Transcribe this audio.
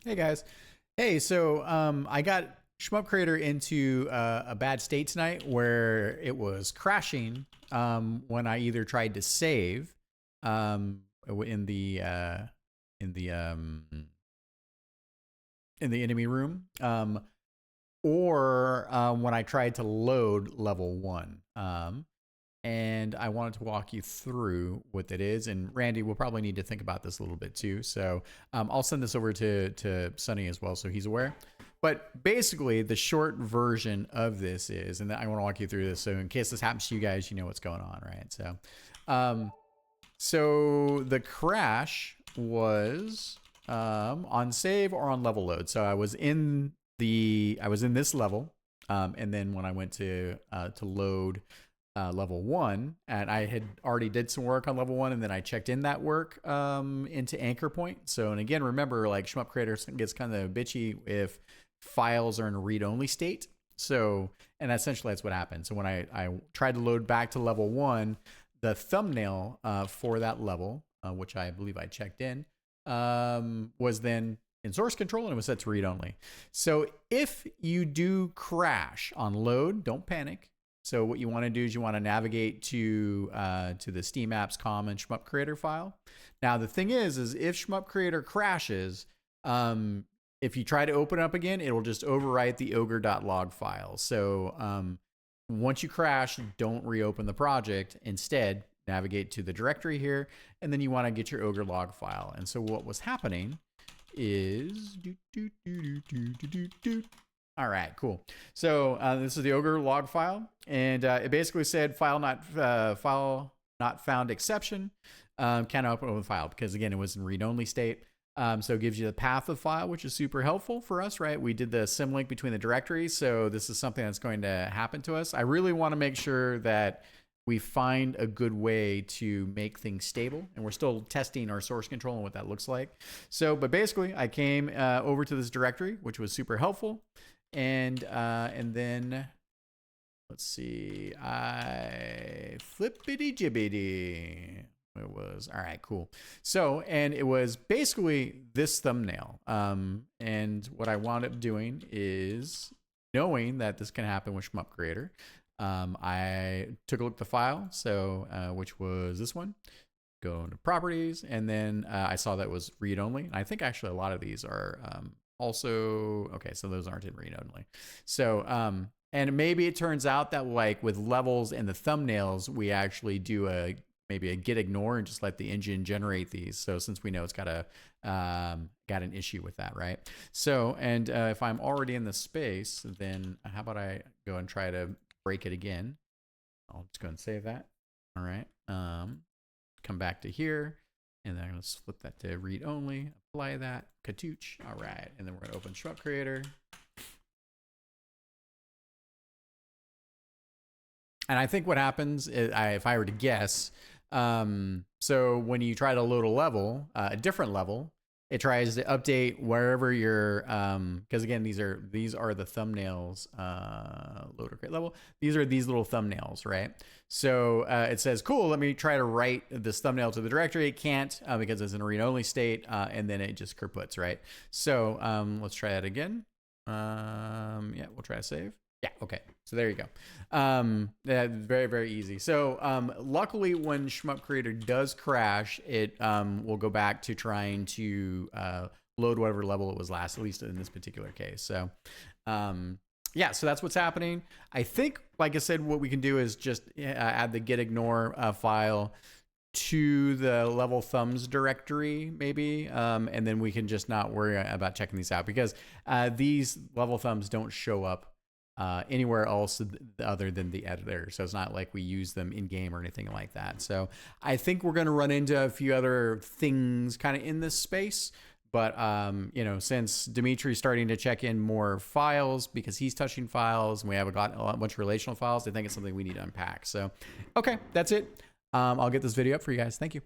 Hey guys. Hey, so I got Shmup Creator into a bad state tonight where it was crashing when I either tried to save in the enemy room or when I tried to load level 1. And I wanted to walk you through what that is. And Randy will probably need to think about this a little bit too. So I'll send this over to Sonny as well, so he's aware. But basically, the short version of this is, and I want to walk you through this, so in case this happens to you guys, you know what's going on, right? So the crash was on save or on level load. So I was in this level, and then when I went to load level 1, and I had already did some work on level 1, and then I checked in that work into anchor point. So, and again, remember, like, Shmup Creator gets kind of bitchy if files are in a read-only state. So, and essentially that's what happened. So when I tried to load back to level 1, the thumbnail for that level, which I believe I checked in, was then in source control, and it was set to read-only. So if you do crash on load, don't panic. So what you want to do is you want to navigate to the Steam Apps Common Shmup Creator file. Now the thing is if Shmup Creator crashes, if you try to open it up again, it will just overwrite the ogre.log file. So once you crash, don't reopen the project. Instead, navigate to the directory here, and then you want to get your ogre log file. And so what was happening is all right, cool. So this is the Ogre log file, and it basically said file not found exception. Can't open the file because again it was in read-only state. So it gives you the path of file, which is super helpful for us, right? We did the symlink between the directories, so this is something that's going to happen to us. I really want to make sure that we find a good way to make things stable, and we're still testing our source control and what that looks like. So, but basically, I came over to this directory, which was super helpful. And then let's see, I flippity jibbity. It was all right, cool. So, and it was basically this thumbnail. And what I wound up doing is, knowing that this can happen with Shmup Creator, I took a look at the file. So, which was this one. Go into properties, and then I saw that it was read only. I think actually a lot of these are also, okay, so those aren't in read only. So, and maybe it turns out that like with levels and the thumbnails, we actually do maybe a git ignore and just let the engine generate these. So since we know it's got an issue with that, right? So, and if I'm already in the space, then how about I go and try to break it again? I'll just go and save that. All right. Come back to here. And then I'm going to flip that to read only, apply that, katooch. All right. And then we're going to open Shmup Creator. And I think what happens is, if I were to guess, so when you try to load a level, a different level, it tries to update wherever you're, because again, these are the thumbnails, load or create level. These are these little thumbnails, right? So it says, cool, let me try to write this thumbnail to the directory. It can't because it's in a read-only state, and then it just kaputs, right? So let's try that again. Yeah, we'll try to save. Yeah, okay, so there you go. Very, very easy. So luckily when Shmup Creator does crash, it will go back to trying to load whatever level it was last, at least in this particular case. So yeah, so that's what's happening. I think, like I said, what we can do is just add the git ignore file to the level thumbs directory, maybe, and then we can just not worry about checking these out, because these level thumbs don't show up anywhere else other than the editor. So it's not like we use them in game or anything like that. So I think we're going to run into a few other things kind of in this space. But, you know, since Dimitri's starting to check in more files because he's touching files and we have a bunch of relational files, I think it's something we need to unpack. So, okay, that's it. I'll get this video up for you guys. Thank you.